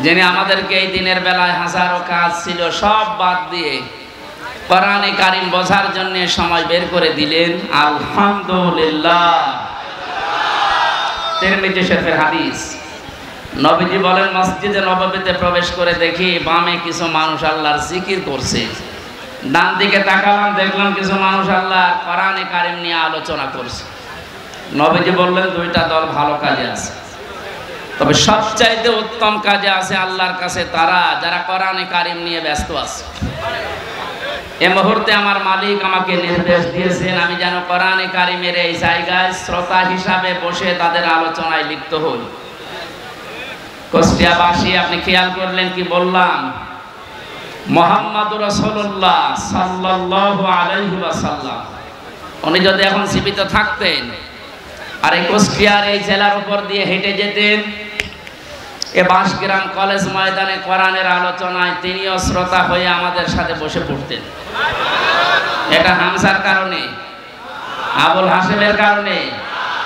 যিনি আমাদেরকে এই দিনের বেলায় হাজারো কাজ ছিল সব বাদ দিয়ে কোরআনে কারীম বোঝার জন্য সময় বের করে দিলেন, আলহামদুলিল্লাহ। তিরমিজি শরীফের হাদিস, নবীজি বলেন, মসজিদে নববীতে প্রবেশ করে দেখি বামে কিছু মানুষ আল্লাহর জিকির করছে, ডান দিকে তাকালাম দেখলাম কিছু মানুষ আল্লাহর কোরআনে কারীম নিয়ে আলোচনা করছে। নবীজি বললেন, দুইটা দল ভালো কাজে আছে, তবে সবচাইতে উত্তম কাজে আছে আল্লাহর কাছে তারা যারা কোরআনে কারীম নিয়ে ব্যস্ত আছে। এই মুহূর্তে আমার মালিক আমাকে নির্দেশ দিয়েছেন আমি যেন কোরআনে কারীমের এই জায়গায় শ্রোতা হিসাবে বসে তাদের আলোচনায় লিপ্ত হই। কুষ্টিয়াবাসী, আপনি খেয়াল করলেন কি বললাম? মুহাম্মাদুর রাসূলুল্লাহ সাল্লাল্লাহু আলাইহি ওয়াসাল্লাম উনি যদি এখন জীবিত থাকতেন আর এই কুষ্টিয়ার এই জেলার উপর দিয়ে হেঁটে যেতেন, এ বাঁশগ্রাম কলেজ ময়দানে কোরআনের আলোচনায় তিনিও শ্রোতা হয়ে আমাদের সাথে বসে পড়তেন। এটা হামসার কারণে, আবুল হাসেমের কারণে,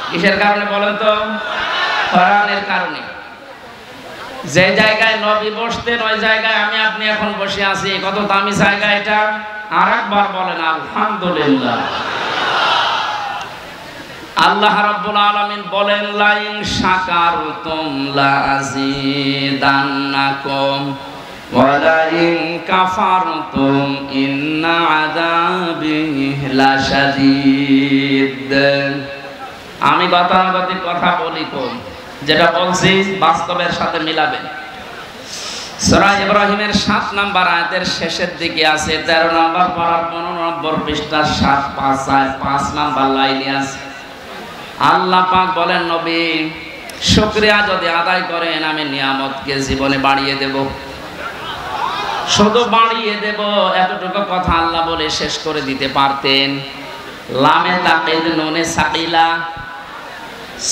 কিসের কারণে বলেন তো? কোরআনের কারণে। যে জায়গায় নবী বসতেন ওই জায়গায় আমি আপনি এখন বসে আছি, কত দামি জায়গা এটা! আর একবার বলেন আলহামদুলিল্লাহ। আল্লাহ রাব্বুল আলামিন বলেন, লাইন শাকারতুম লাযিদান্নাকুম ওয়া লাইন কাফারতুম ইন্না আযাবি লাশাদীদ। আমি গতানুগতিক কথা বলি কম, যেটা বলছি বাস্তবের সাথে মিলাবেন। সূরা ইব্রাহিমের ৭ নম্বর আয়াতের শেষের দিকে আছে, ১৩ নম্বর পারা ১৫ নম্বর পৃষ্ঠা ৭-৫ নম্বর লাইনে আছে। আল্লাহ পাক বলেন, নবী শুকরিয়া যদি আদায় করেন আমি নিয়ামতকে জীবনে বাড়িয়ে দেব, শুধু বাড়িয়ে দেব। এতটুকু কথা আল্লাহ বলে শেষ করে দিতে পারতেন। লামে তাকিদ নুনে সাকিলা,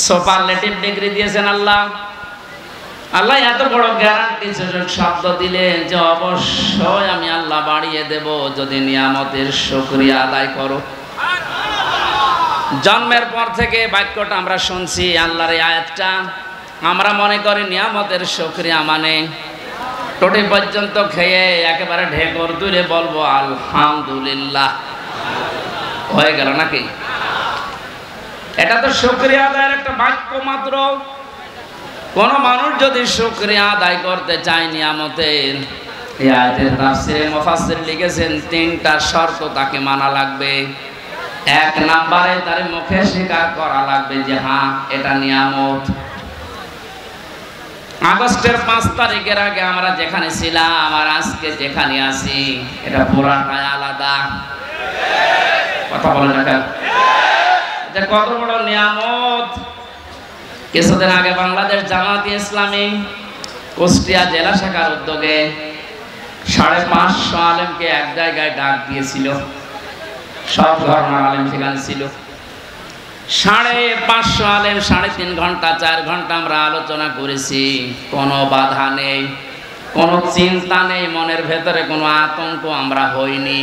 সুপারলেটিভ ডিগ্রি দিয়েছেন আল্লাহ। আল্লাহ এত বড় গ্যারান্টি সূচক শব্দ দিলেন যে অবশ্যই আমি আল্লাহ বাড়িয়ে দেব যদি নিয়ামতের শুকরিয়া আদায় করো। জন্মের পর থেকে বাক্যটা আমরা শুনছি, আল্লাহর এই আয়াতটা, আমরা মনে করি নিয়ামতের শুকরিয়া মানে টোটি পর্যন্ত খেয়ে একেবারে ঢেকর তুলে বলবো আলহামদুলিল্লাহ, হয়ে গেল নাকি? এটা তো শুকরিয়া আদায়ের একটা বাক্য মাত্র। কোন মানুষ যদি শুকরিয়া আদায় করতে চায় নিয়ামতের, এই আয়াতের তাফসীরে মুফাসসির লিখেছেন ৩টা শর্ত তাকে মানা লাগবে। ১ নম্বরে তার মুখে স্বীকার করা লাগবে যে হ্যাঁ এটা নিয়ামত। আগস্টের ৫ তারিখের আগে আমরা যেখানে ছিলাম আর আজকে যেখানে আছি এটা পুরাটাই আলাদা। কথা বলে না, যে কত বড় নিয়ামত। কিছুদিন আগে বাংলাদেশ জামায়াতে ইসলামী কুষ্টিয়া জেলা শাখার উদ্যোগে ৫৫০ আলেমকে এক জায়গায় ডাক দিয়েছিল। সব ধর্মের আলেম সেখানে ছিল। ৫৫০ আলেম ৩.৫ ঘন্টা ৪ ঘন্টা আমরা আলোচনা করেছি। কোনো বাধা নেই, কোনো চিন্তা নেই, মনের ভেতরে কোনো আতঙ্ক আমরা হইনি।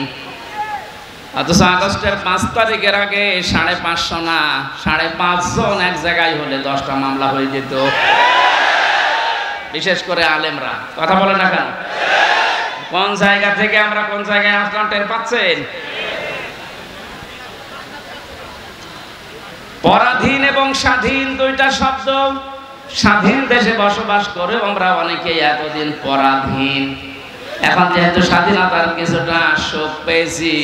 অথচ আগস্টের ৫ তারিখের আগে ৫৫০ না ৫.৫ জন এক জায়গায় হলে 10টা মামলা হয়ে যেত, বিশেষ করে আলেমরা। কথা বলে না কেন? কোন জায়গা থেকে আমরা কোন জায়গায় আসলাম টের পাচ্ছেন? পরাধীন এবং স্বাধীন দুইটা শব্দ। স্বাধীন দেশে বসবাস করে আমরা অনেকেই এতদিন পরাধীন। এখন যেহেতু স্বাধীনতার কিছুটা সুখ পেয়েছি,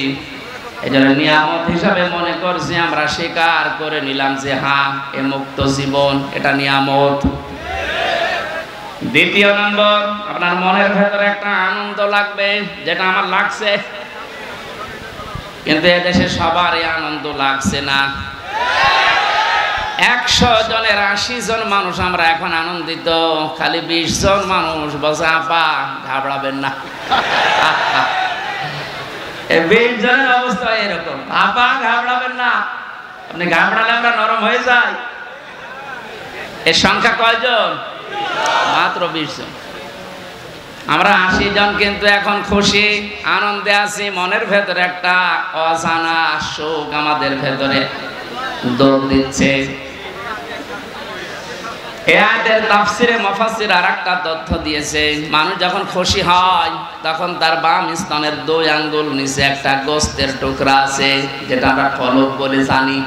এই জন্য নিয়ামত হিসাবে মনে করছি, আমরা স্বীকার করে নিলাম যে হ্যাঁ এ মুক্ত জীবন এটা নিয়ামত। দ্বিতীয় নম্বর, আপনার মনের ভেতরে একটা আনন্দ লাগবে, যেটা আমার লাগছে, কিন্তু এদেশে সবার এই আনন্দ লাগছে না। ১০০ জনের ৮০ জন মানুষ আমরা এখন আনন্দিত, খালি ২০ জন মানুষ বসে আপা ঘাবড়াবেন না। ২০ জনের অবস্থা এরকম, আপা ঘাবড়াবেন না। আপনি ঘাবড়ালে আমরা নরম হয়ে যাই। এর সংখ্যা কয়জন? মাত্র ২০ জন। আমরা ৮০ জন কিন্তু এখন খুশি, আনন্দে আছি। মনের ভেতরে একটা অজানা সুখ আমাদের ভেতরে দৌড় দিচ্ছে। এই আয়াতের তাফসিরে মুফাসসির আরেকটা তথ্য দিয়েছে, মানুষ যখন খুশি হয় তখন তার বাম স্তনের 2 আঙ্গুল নিচে একটা গোস্তের টুকরা আছে, যেটা আমরা কলব বলে জানি।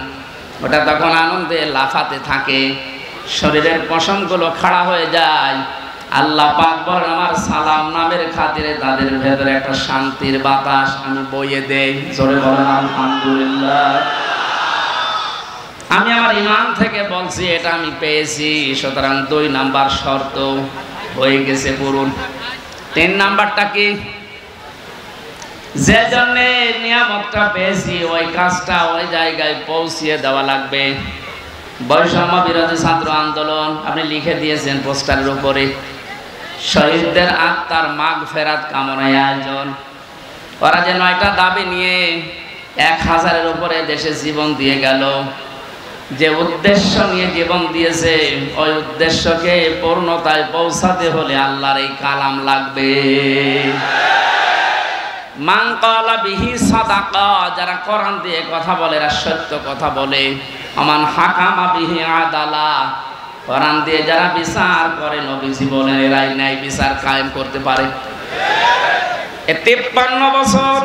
ওটা তখন আনন্দে লাফাতে থাকে, শরীরের পশমগুলো খাড়া হয়ে যায়। আল্লাহ পাক বলেন, আমার সালাম নামের খাতিরে তাদের ভেতরে একটা শান্তির বাতাস আমি বইয়ে দেই। জোরে বলেন আলহামদুলিল্লাহ। আমি আমার ঈমান থেকে বলছি, এটা আমি পেয়েছি, সুতরাং 2 নাম্বার শর্ত হয়ে গেছে পূরণ। 3 নাম্বারটা কি? যে জন্য নিয়ামতটা পেয়েছি ওই কাজটা ওই জায়গায় পৌঁছিয়ে দেওয়া লাগবে। বৈষম্য বিরোধী ছাত্র আন্দোলন আপনি লিখে দিয়েছেন পোস্টারের উপরে, শহীদদের আত্মার মাগফিরাত কামনায় আয়োজন। ওরা যে 9টা দাবি নিয়ে 1000-এর উপরে দেশে জীবন দিয়ে গেল, যে উদ্দেশ্য নিয়ে জীবন দিয়েছে ওই উদ্দেশ্যকে পূর্ণতায় পৌঁছাতে হলে আল্লাহর এই কালাম লাগবে। মান ক্বালা বিহি সাদাকা, যারা কোরআন দিয়ে কথা বলে এরা সত্য কথা বলে। আমান হাকামা বিহি আদালা, কোরআন দিয়ে যারা বিচার করে নবীজি বলেন এরাই ন্যায় বিচার কায়েম করতে পারে। 53 বছর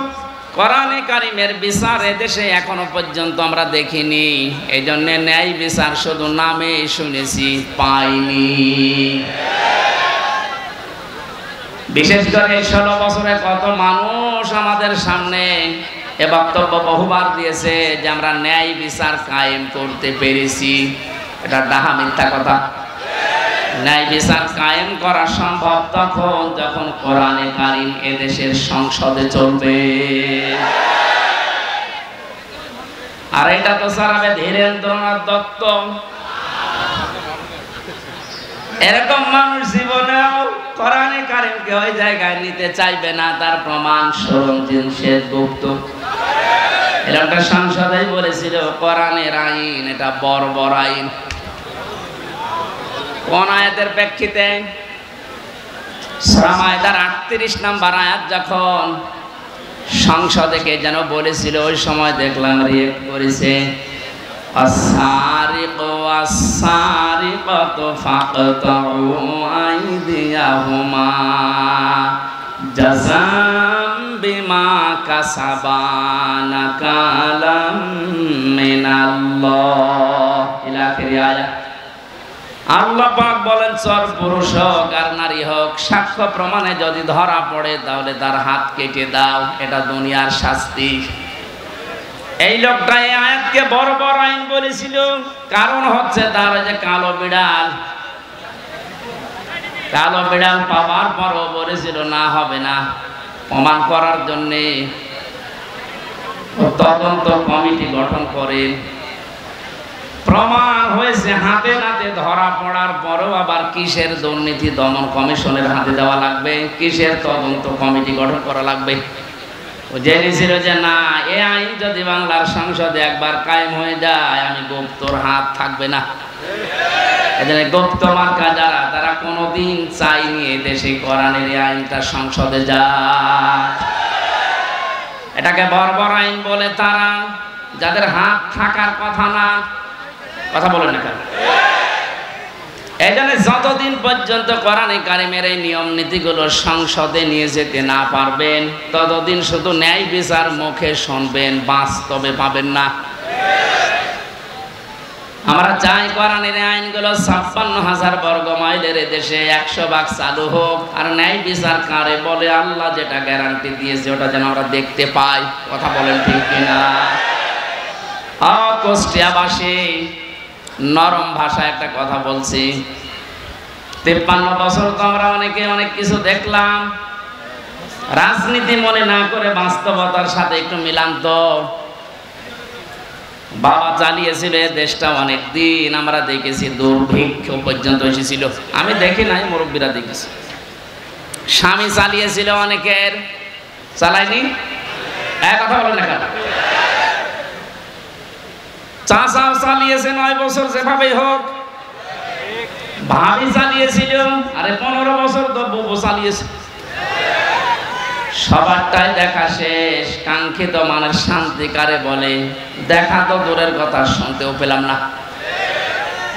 কোরআনে কারিমের বিচার এদেশে এখনো পর্যন্ত আমরা দেখিনি। এই জন্য ন্যায় বিচার শুধু নামে শুনেছি, পাইনি। বিশেষ করে 16 বছরে কত মানুষ আমাদের সামনে এ বক্তব্য বহুবার দিয়েছে যে আমরা ন্যায় বিচার কায়েম করতে পেরেছি। এটা ডাহা মিথ্যা কথা। ন্যায় বিচার কায়েম করা সম্ভব তখন যখন কোরআনে কারিম এদেশের সংসদে চলবে। আর এটা তো সারাবে ধীরেন্দ্রনাথ দত্ত। এরকম মানুষ জীবনেও কোরআনে কারিমকে ওই জায়গায় নিতে চাইবে না, তার প্রমাণ সরঞ্জিত সেনগুপ্ত। এরকম সংসদেই বলেছিল কোরআনের আইন এটা বর্বর আইন। কোন আয়াতের প্রেক্ষিতে? সূরা মায়দার 38 নম্বর আয়াত যখন সংসদে কে যেন বলেছিল, ওই সময় দেখলাম রিয়েক্ট করেছে, আস-সারিকু ওয়াস-সারিকাতু ফাকতাউ আইদিয়াহুমা জাযাম বিমা কাসাবা নাকালাম মিনাল্লাহ। ইলা আখির আয়াত। আল্লাহ পাক বলেন, চর পুরুষ হোক আর নারী হোক, সাক্ষ্য প্রমাণে যদি ধরা পড়ে তাহলে তার হাত কেটে দাও। এটা দুনিয়ার শাস্তি। এই লোকটা এই আয়াতকে বড় বড় আইন বলেছিল, কারণ হচ্ছে তার যে কালো বিড়াল পাওয়ার পরও বলেছিল না হবে না। প্রমাণ করার জন্যে তদন্ত কমিটি গঠন করে, প্রমাণ হয়েছে হাতে নাতে ধরা পড়ার পরও আবার কিসের দুর্নীতি দমন কমিশনের হাতে দেওয়া লাগবে, কিসের তদন্ত কমিটি গঠন করা লাগবে। ও জেনেছিল যে না, এ আইন যদি বাংলার সংসদে একবার কায়েম হয়ে যায় আমি গুপ্তর হাত থাকবে না। এজন্য গুপ্ত মার্কা যারা, তারা কোনোদিন চাইনি এদেশে কোরআনের এই আইনটা সংসদে যায়। এটাকে বর্বর আইন বলে তারা, যাদের হাত থাকার কথা না। কথা বলেন না কেন? এই জন্য যতদিন পর্যন্ত কোরআনে কারিমের এই নিয়ম নীতিগুলো সংসদে নিয়ে যেতে না পারবেন ততদিন শুধু ন্যায় বিচার মুখে শুনবেন, বাস্তবে পাবেন না। আমরা চাই কোরআনের আইনগুলো 56,000 বর্গ মাইলের দেশে 100% চালু হোক, আর ন্যায় বিচার কারে বলে আল্লাহ যেটা গ্যারান্টি দিয়েছে ওটা যেন আমরা দেখতে পাই। কথা বলেন ঠিক কিনা? কুষ্টিয়াবাসী নরম ভাষায় একটা কথা বলছি, 53 বছর তো আমরা অনেকে অনেক কিছু দেখলাম। রাজনীতি মনে না করে বাস্তবতার সাথে একটু মিলান তো। বাবা চালিয়েছিল দেশটা অনেক দিন, আমরা দেখেছি দুর্ভিক্ষ পর্যন্ত এসেছিল। আমি দেখি নাই, মুরব্বীরা দেখেছি। স্বামী চালিয়েছিল অনেকের, চালায়নি? এক কথা বলেন না কেন? চাচাও চালিয়েছে 9 বছর, যেভাবেই হোক। ভাবি চালিয়েছিল, আরে 15 বছর তো বউ চালিয়েছে। সবারটাই দেখা শেষ। কাঙ্ক্ষিত মানের শান্তি কারে বলে? দেখা তো দূরের কথা, শুনতেও পেলাম না।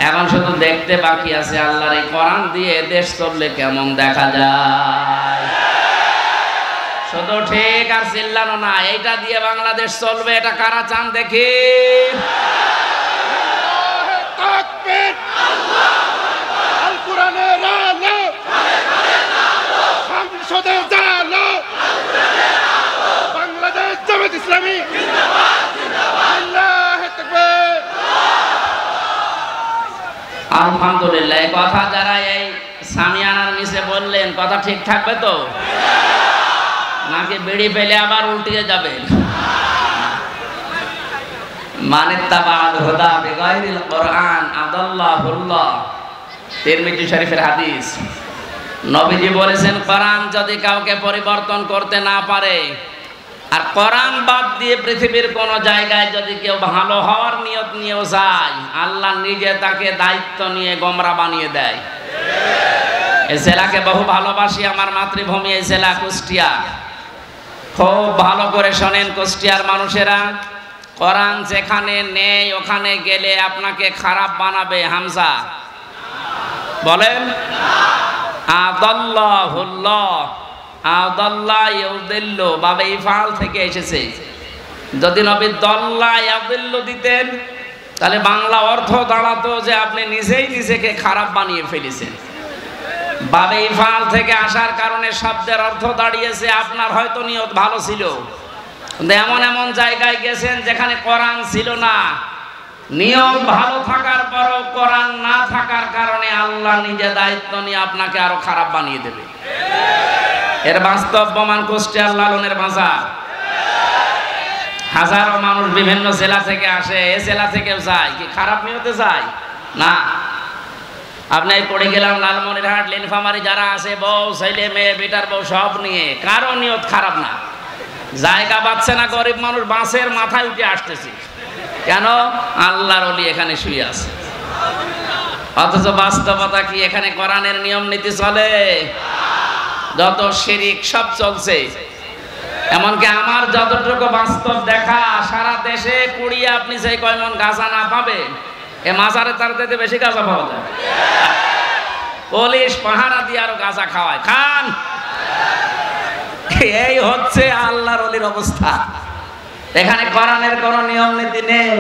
এখন শুধু দেখতে বাকি আছে আল্লাহর এই কোরআন দিয়ে দেশ চললে কেমন দেখা যায়। শুধু ঠিক আর চিল্লানো না, এইটা দিয়ে বাংলাদেশ চলবে, এটা কারা চান দেখি? বাংলাদেশ জামাত ইসলামী আলহামদুলিল্লাহ। এই কথা যারা এই সামিয়ানার নিচে বললেন, কথা ঠিক থাকবে তো নাকি বিড়ি পেলে আবার উল্টিয়ে যাবেন? মানিত্তাবাল হুদা বিগাইরিল কোরআন আদাল্লাহুল্লাহ, তিরমিজি শরীফের হাদিস। নবীজি বলেছেন, কোরআন যদি কাউকে পরিবর্তন করতে না পারে, আর কোরআন বাদ দিয়ে পৃথিবীর কোন জায়গায় যদি কেউ ভালো হওয়ার নিয়ত নিয়েও যায়, আল্লাহ নিজে তাকে দায়িত্ব নিয়ে গোমরা বানিয়ে দেয়। এই জেলাকে বহু ভালোবাসি, আমার মাতৃভূমি এই জেলা কুষ্টিয়া। খুব ভালো করে শোনেন কুষ্টিয়ার মানুষেরা, কোরআন যেখানে নেই ওখানে গেলে আপনাকে খারাপ বানাবে। হামজা বলেন, আদাল্লাহুল্লাহ, আদাল্লাহ ইউদিল্লু বাবে ইফাল থেকে এসেছে। যদি নবী দল্লা ইয়াদিল্লু দিতেন তাহলে বাংলা অর্থ দাঁড়াতো যে আপনি নিজেই নিজেকে খারাপ বানিয়ে ফেলেছেন। বাবে ইফাল থেকে আসার কারণে শব্দের অর্থ দাঁড়িয়েছে আপনার হয়তো নিয়ত ভালো ছিল, কিন্তু এমন এমন জায়গায় গেছেন যেখানে কোরআন ছিল না। নিয়ত ভালো থাকার পরও কোরআন না থাকার কারণে আল্লাহ নিজে দায়িত্ব নিয়ে আপনাকে আরো খারাপ বানিয়ে দেবে। এর বাস্তব প্রমাণ কুষ্টিয়ার লালনের বাজার। হাজারো মানুষ বিভিন্ন জেলা থেকে আসে, এ জেলা থেকেও যায়, কি খারাপ নিয়তে যায় না। আপনি পড়ে গেলাম লালমনিরহাট, নীলফামারী যারা আছে, বউ ছেলে মেয়ে বেটার বউ সব নিয়ে, কারো নিয়ত খারাপ না। জায়গা পাচ্ছে না, গরিব মানুষ বাঁশের মাথায় উঠে আসতেছে, কেন? আল্লাহর ওলি এখানে শুয়ে আছে। অথচ বাস্তবতা কি? এখানে কোরআনের নিয়ম নীতি চলে, যত শিরিক সব চলছে। এমনকি আমার যতটুকু বাস্তব দেখা, সারা দেশে কুড়িয়ে আপনি সেই কয়মন গাঁজা না পাবেন, এ মাজারে তার থেকে বেশি গাঁজা পাওয়া যায়। পুলিশ পাহারা দিয়ে আরো গাঁজা খাওয়ায়, খান। এই হচ্ছে আল্লাহর ওলির অবস্থা। এখানে কোরআনের কোনো নিয়ম নীতি নেই।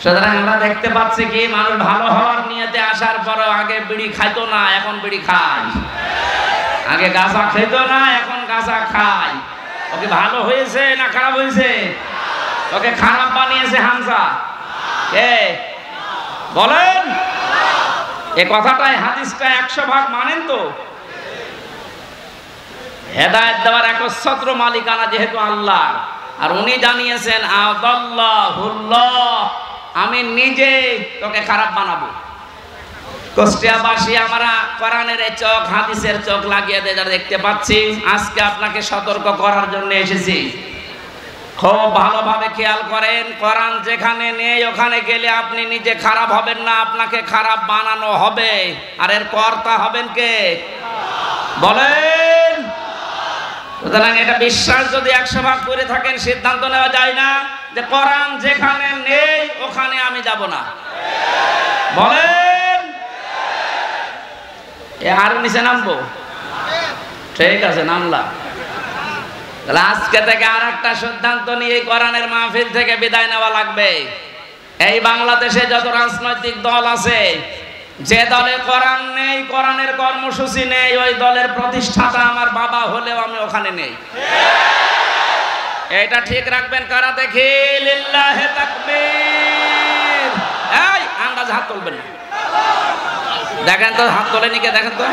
সুতরাং আমরা দেখতে পাচ্ছি কি, মানুষ ভালো হওয়ার নিয়তে আসার পরও আগে বিড়ি খাইতো না, এখন বিড়ি খায়। আগে গাঁজা খেত না, এখন গাঁজা খায়। ওকে ভালো হয়েছে না খারাপ হয়েছে? ওকে খারাপ বানিয়েছে হামজা কে বলেন? এ কথাটাই হাদিসটা 100 ভাগ মানেন তো? হেদায়েত দেওয়ার একচ্ছত্র মালিকানা যেহেতু আল্লাহ, আর উনি জানিয়েছেন আদাল্লাহুল্লাহ, আমি নিজে তোকে খারাপ বানাবো। কুষ্টিয়াবাসী আমরা কোরআনের এই চোখ, হাদিসের চোখ লাগিয়ে দিয়ে যারা দেখতে পাচ্ছি, আজকে আপনাকে সতর্ক করার জন্য এসেছি। খুব ভালোভাবে খেয়াল করেন, কোরআন যেখানে নেই ওখানে গেলে আপনি নিজে খারাপ হবেন না, আপনাকে খারাপ বানানো হবে। আর এর কর্তা হবেন কে বলেন? সুতরাং এটা বিশ্বাস যদি 100 ভাগ করে থাকেন, সিদ্ধান্ত নেওয়া যায় না যে কোরআন যেখানে নেই ওখানে আমি যাব না। বলেন, আর নিচে নামবো? ঠিক আছে, নামলাম। তাহলে আজকে থেকে আর একটা সিদ্ধান্ত নিয়ে কোরআনের মাহফিল থেকে বিদায় নেওয়া লাগবে। এই বাংলাদেশে যত রাজনৈতিক দল আছে, যে দলে কোরআন নেই, কোরআনের কর্মসূচি নেই, ওই দলের প্রতিষ্ঠাতা আমার বাবা হলেও আমি ওখানে নেই। এটা ঠিক রাখবেন কারা দেখি? লিল্লাহে তাকবীর। এই আন্দাজ হাত তুলবেন না, দেখেন তো হাত তোলেনি কে, দেখেন তো।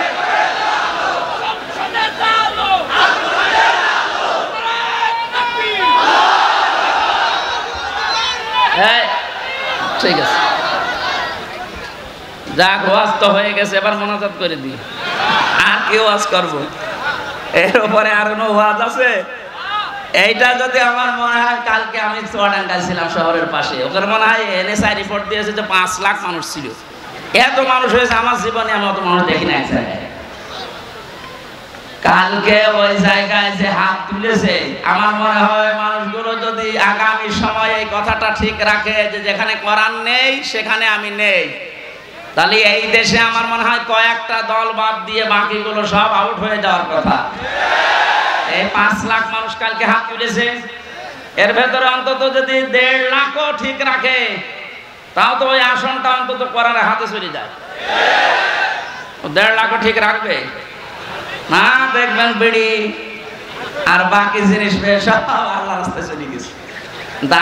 ঠিক আছে, যাক, ওয়াজ তো হয়ে গেছে, এবার মোনাজাত করে দিই। আর কি ওয়াজ করবো? এর উপরে আর কোনো ওয়াজ আছে? এইটা যদি আমার মনে হয়, কালকে আমি চুয়াডাঙ্গায় ছিলাম শহরের পাশে, ওখানে মনে হয় NSI রিপোর্ট দিয়েছে যে 5 লাখ মানুষ ছিল। এত মানুষ হয়েছে আমার জীবনে আমি অত মানুষ দেখি না এক জায়গায়। কালকে ওই জায়গায় যে হাত তুলেছে, আমার মনে হয় মানুষগুলো যদি আগামী সময়ে এই কথাটা ঠিক রাখে যে যেখানে কোরআন নেই সেখানে আমি নেই, তাহলে এই দেশে আমার মনে হয় কয়েকটা দল বাদ দিয়ে বাকিগুলো সব আউট হয়ে যাওয়ার কথা। এই 5 লাখ মানুষ কালকে হাত তুলেছে, এর ভেতরে অন্তত যদি 1.5 লাখও ঠিক রাখে, তাও তো ওই আসনটা অন্তত কোরআনের হাতে চলে যায়। 1.5 লাখও ঠিক রাখবে না, দেখবেন বিড়ি আর বাকি জিনিস সব আল্লাহর রাস্তায় চলে গেছে।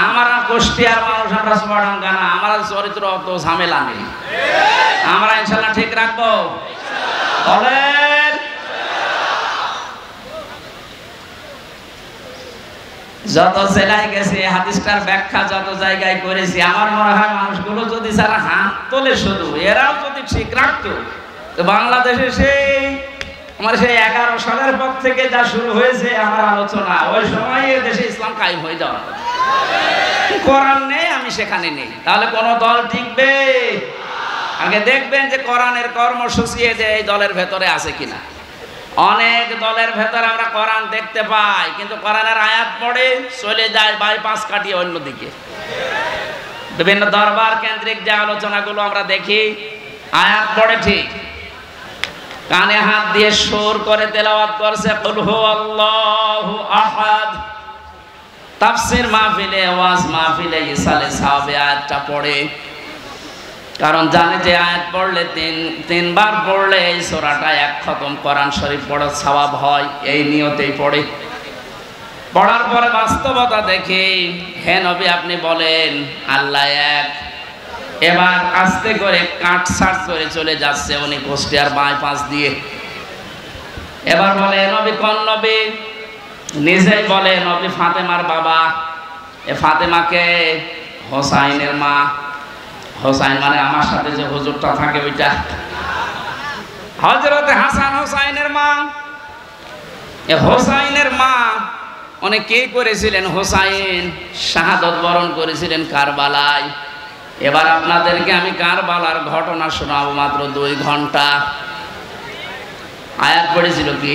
আমরা কুষ্টিয়ার মানুষ, আমরা চুয়াডাঙ্গা না, আমার চরিত্র অত ঝামেলা নেই, আমরা ইনশাল্লাহ ঠিক রাখবো। বলেন যত জেলায় গেছে হাদিসটার ব্যাখ্যা যত জায়গায় করেছি, আমার মনে হয় মানুষগুলো যদি যারা হাত তোলে শুধু এরাও যদি ঠিক রাখতো, তো বাংলাদেশে সেই আমার সেই 11 সালের পর থেকে যা শুরু হয়েছে আমার আলোচনা, ওই সময় দেশে ইসলাম কায়েম হয়ে যাওয়া। কোরআন নেই, আমি সেখানে নেই, তাহলে কোন দল টিকবে? আগে দেখবেন যে কোরআনের কর্মসূচি যে এই দলের ভেতরে আছে কিনা। অনেক দলের ভেতরে আমরা কোরআন দেখতে পাই, কিন্তু কোরআনের আয়াত পড়ে চলে যায় বাইপাস কাটিয়ে অন্যদিকে। বিভিন্ন দরবার কেন্দ্রিক যে আলোচনাগুলো আমরা দেখি, আয়াত পড়ে ঠিক, কানে হাত দিয়ে সুর করে তেলাওয়াত করছে কুল হুয়াল্লাহু আহাদ। তাফসীর মাহফিলে, ওয়াজ মাহফিলে ইসালে সাহাবে আয়াতটা পড়ে, কারণ জানে যে আয়াত পড়লে তিনবার পড়লে এই সূরাটা 1 খতম কোরআন শরীফ পড়ার সওয়াব হয়, এই নিয়তেই পড়ে। পড়ার পরে বাস্তবতা দেখি, হে নবী আপনি বলেন আল্লাহ এক। এবার আস্তে করে কাটছাট করে চলে যাচ্ছে উনি কুষ্টিয়ার বাইপাস দিয়ে। এবার বলে নবী কোন নবী? নিজেই বলে নবী ফাতেমার বাবা। এ ফাতেমাকে হোসাইনের মা। হোসাইন মানে আমার সাথে যে হুজুরটা থাকে ওইটা, হযরত হাসান হোসাইনের মা। এ হোসাইনের মা উনি কি করেছিলেন? হোসাইন শাহাদত বরণ করেছিলেন কারবালায়। এবার আপনাদেরকে আমি কারবালার ঘটনা শোনাবো মাত্র 2 ঘন্টা। আয়াত পড়েছিল কি?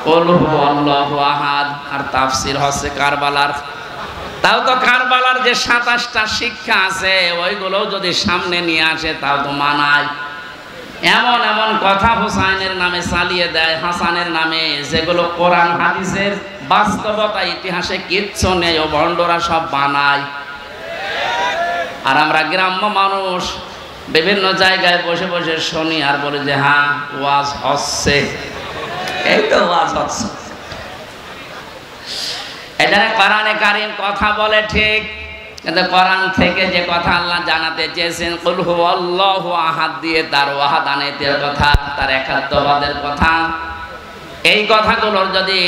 কুল হুয়াল্লাহু আহাদ, আর তাফসীর হচ্ছে কারবালার। তাও তো কারবালার যে 27টা শিক্ষা আছে ওইগুলো যদি সামনে নিয়ে আসে তাও তো মানায়। এমন এমন কথা হুসাইনের নামে চালিয়ে দেয়, হাসানের নামে, যেগুলো কোরআন হাদিসের বাস্তবতা ইতিহাসে কিচ্ছু নেই, ও ভণ্ডরা সব বানায়। আর আমরা গ্রাম্য মানুষ বিভিন্ন জায়গায় বসে বসে শুনি আর বলে যে হ্যাঁ ওয়াজ হচ্ছে, এই তো ওয়াজ হচ্ছে। এটা কোরআনে কারীম কথা বলে ঠিক, কিন্তু কোরআন থেকে যে কথা আল্লাহ জানাতে চেয়েছেন কুল হুয়াল্লাহু আহাদ দিয়ে তার ওয়াহাদানিয়তের কথা, তার একাত্মবাদের কথা, এই কথাগুলোর যদি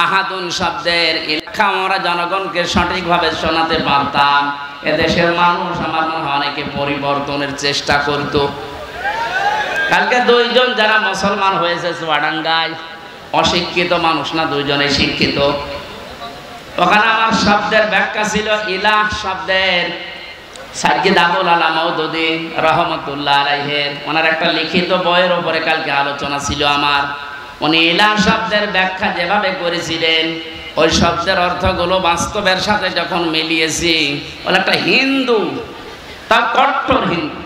আহাদুন শব্দের ইলাকা আমরা জনগণকে সঠিকভাবে শোনাতে পারতাম, এদেশের মানুষ আমার মনে হয় অনেকে পরিবর্তনের চেষ্টা করত। কালকে 2 জন যারা মুসলমান হয়েছে চুয়াডাঙ্গায়, অশিক্ষিত মানুষ না, 2 জনেই শিক্ষিত। ওখানে আমার শব্দের ব্যাখ্যা ছিল ইলাহ শব্দের সাইয়্যিদ আবুল আলা মওদুদী রাহমাতুল্লাহ আলাইহির, ওনার একটা লিখিত বইয়ের উপরে কালকে আলোচনা ছিল আমার। উনি ইলাহ শব্দের ব্যাখ্যা যেভাবে করেছিলেন, ওই শব্দের অর্থগুলো বাস্তবের সাথে যখন মিলিয়েছি, বলে একটা হিন্দু, তা কট্টর হিন্দু,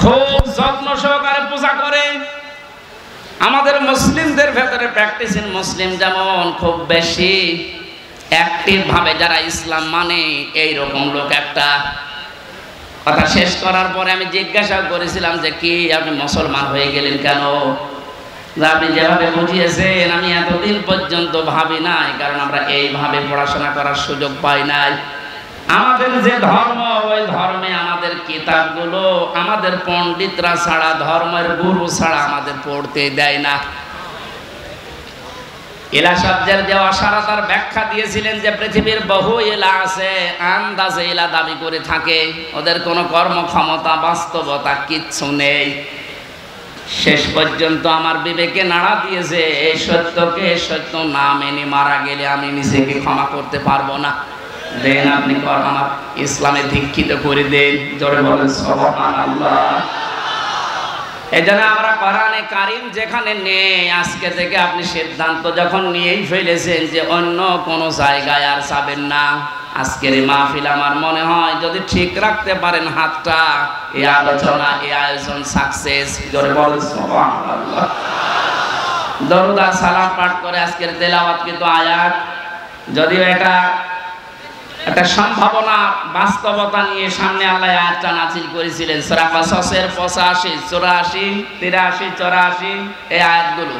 খুব যত্ন সহকারে পূজা করে। আমাদের মুসলিমদের ভেতরে প্র্যাকটিসিং মুসলিম যেমন খুব বেশি অ্যাক্টিভ ভাবে যারা ইসলাম মানে, এইরকম লোক একটা। কথা শেষ করার পরে আমি জিজ্ঞাসা করেছিলাম যে কি আপনি মুসলমান হয়ে গেলেন কেন? আপনি যেভাবে বুঝিয়েছেন আমি এতদিন পর্যন্ত ভাবি নাই, কারণ আমরা এইভাবে পড়াশোনা করার সুযোগ পাই নাই। আমাদের যে ধর্ম, ওই ধর্মে আমাদের কিতাবগুলো আমাদের পণ্ডিতরা ছাড়া, ধর্মের গুরু ছাড়া আমাদের পড়তে দেয় না। ইলা শব্দের যে অসারতার ব্যাখ্যা দিয়েছিলেন যে পৃথিবীর বহু ইলা আছে, আন্দাজে ইলা দাবি করে থাকে, ওদের কোনো কর্মক্ষমতা বাস্তবতা কিচ্ছু নেই। শেষ পর্যন্ত আমার বিবেকে নাড়া দিয়েছে, এই সত্যকে সত্য না মেনে মারা গেলে আমি নিজেকে ক্ষমা করতে পারবো না। দেন আপনি আমার ইসলামে দীক্ষিত করে দেন, জোরে বলেন সুবহানাল্লাহ। এজন্য আমরা কোরআনে কারীম যেখানে নেই, আজকে থেকে আপনি সিদ্ধান্ত যখন নিয়েই ফেলেছেন যে অন্য কোনো জায়গায় আর যাবেন না, আজকের এই মাহফিল আমার মনে হয় যদি ঠিক রাখতে পারেন হাতটা, এই আলোচনা, এই আয়োজন সাকসেস। জোরে বলেন সুবহানাল্লাহ। দরুদ আর সালাম পাঠ করে আজকের তেলাওয়াত কিন্তু আয়াত, যদিও এটা একটা সম্ভাবনা বাস্তবতা নিয়ে সামনে আল্লাহ আয়াতটা নাযিল করেছিলেন। সূরা কাসাসের 85, 84, 83, 84 এই আয়াতগুলো।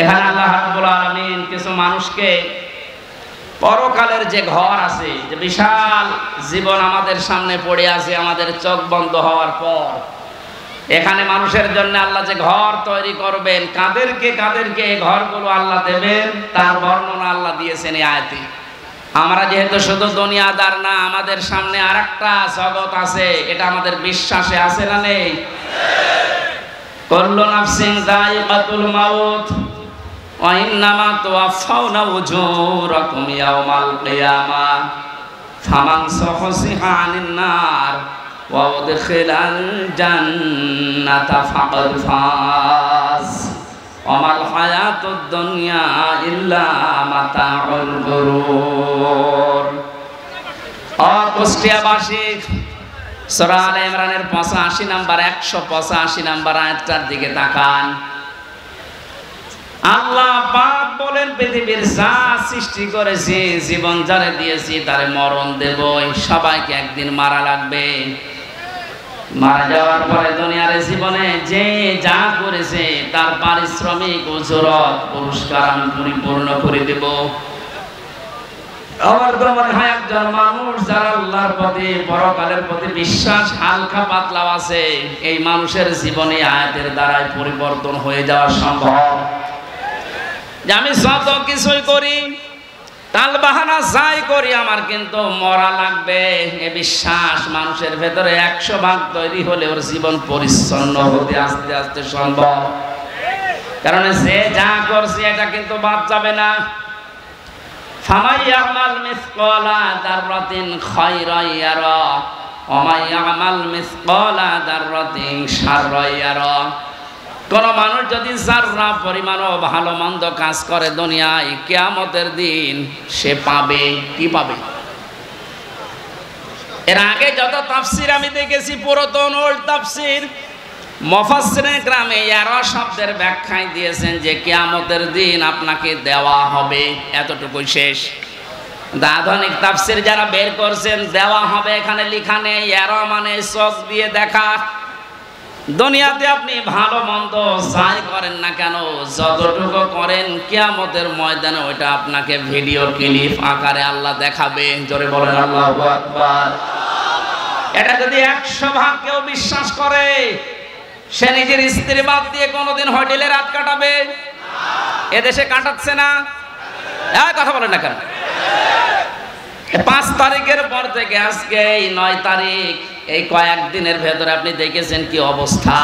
এখানে আল্লাহ রাব্বুল আলামিন কিছু মানুষকে পরকালের যে ঘর আছে, যে বিশাল জীবন আমাদের সামনে পড়ে আছে আমাদের চোখ বন্ধ হওয়ার পর, এখানে মানুষের জন্য আল্লাহ যে ঘর তৈরি করবেন, কাদেরকে কাদেরকে এই ঘরগুলো আল্লাহ দেবেন তার বর্ণনা আল্লাহ দিয়েছেন এই আয়াতে। আমরা যেহেতু শুধু দুনিয়াদার না, আমাদের সামনে আরেকটা জগৎ আছে, এটা আমাদের বিশ্বাসে আছে না নেই? কুল্লু নাফসিন যায়িকাতুল মাউত ওয়া ইন্নামা তুওয়াফাউনা উজুরাকুম ইয়াওমাল কিয়ামাহ ফামান যুহজিহা আনিন নার ওয়া উদখিলাল জান্নাতা ফাকাদ ফাজ ওয়া মাল হায়াতুদ দুনিয়া ইল্লা মাতাউল গুরুর। কুষ্টিয়াবাসী সূরা আলে ইমরানের 85 নাম্বার 185 নাম্বার আয়াতটার দিকে তাকান। আল্লাহ পাক বলেন, পৃথিবীর যা সৃষ্টি করেছি, জীবন যারে দিয়েছি তারে মরণ দেব। সবাইকে একদিন মারা লাগবে। মারা যাওয়ার পরে দুনিয়ার জীবনে যে যা করেছে তার পারিশ্রমিক উজরত পুরস্কার আমি পরিপূর্ণ করে দেব। আমার তো মনে হয় একজন মানুষ যারা আল্লাহর প্রতি, পরকালের প্রতি বিশ্বাস হালকা পাতলাও আছে, এই মানুষের জীবনে আয়াতের দ্বারাই পরিবর্তন হয়ে যাওয়া সম্ভব। যে আমি যত কিছুই করি, তাল বাহানা যাই করি, আমার কিন্তু মরা লাগবে, এ বিশ্বাস মানুষের ভেতরে 100% তৈরি হলে ওর জীবন পরিচ্ছন্ন হতে আস্তে আস্তে সম্ভব। কারণ সে যা করছে এটা কিন্তু বাদ যাবে না। ফামাই ইয়ামাল মিসকালা দাররাতিন খায়রান ইয়ারা ওয়া মাই ইয়ামাল মিসকালা দাররাতিন শাররান ইয়ারা। কোন মানুষ যদি যাররা পরিমাণও ভালো মন্দ কাজ করে দুনিয়ায়, কিয়ামতের দিন সে পাবে কি পাবে? এর আগে যত তাফসীর আমি দেখেছি, পুরাতন ওল্ড তাফসীর, মুফাসসিরে গ্রামে ইয়ারা শব্দের ব্যাখ্যায় দিয়েছেন যে কিয়ামতের দিন আপনাকে দেওয়া হবে, এতটুকুই শেষ। আধুনিক তাফসীর যারা বের করছেন, দেওয়া হবে এখানে লেখা নেই। ইয়ারা মানে চোখ দিয়ে দেখা। দুনিয়াতে আপনি ভালো মন্দ যাই করেন না কেন, যতটুকু করেন, কিয়ামতের ময়দানে ওইটা আপনাকে ভিডিও ক্লিপ আকারে আল্লাহ দেখাবে। জোরে বলেন আল্লাহু আকবার। এটা যদি 100% কেউ বিশ্বাস করে, সে নিজের স্ত্রী বাদ দিয়ে কোনোদিন হোটেলে রাত কাটাবে? এদেশে কাটাচ্ছে না? কথা বলেন না কেন? 5 তারিখের পর থেকে আজকে এই 9 তারিখ, এই কয়েকদিনের ভেতরে আপনি দেখেছেন কি অবস্থা।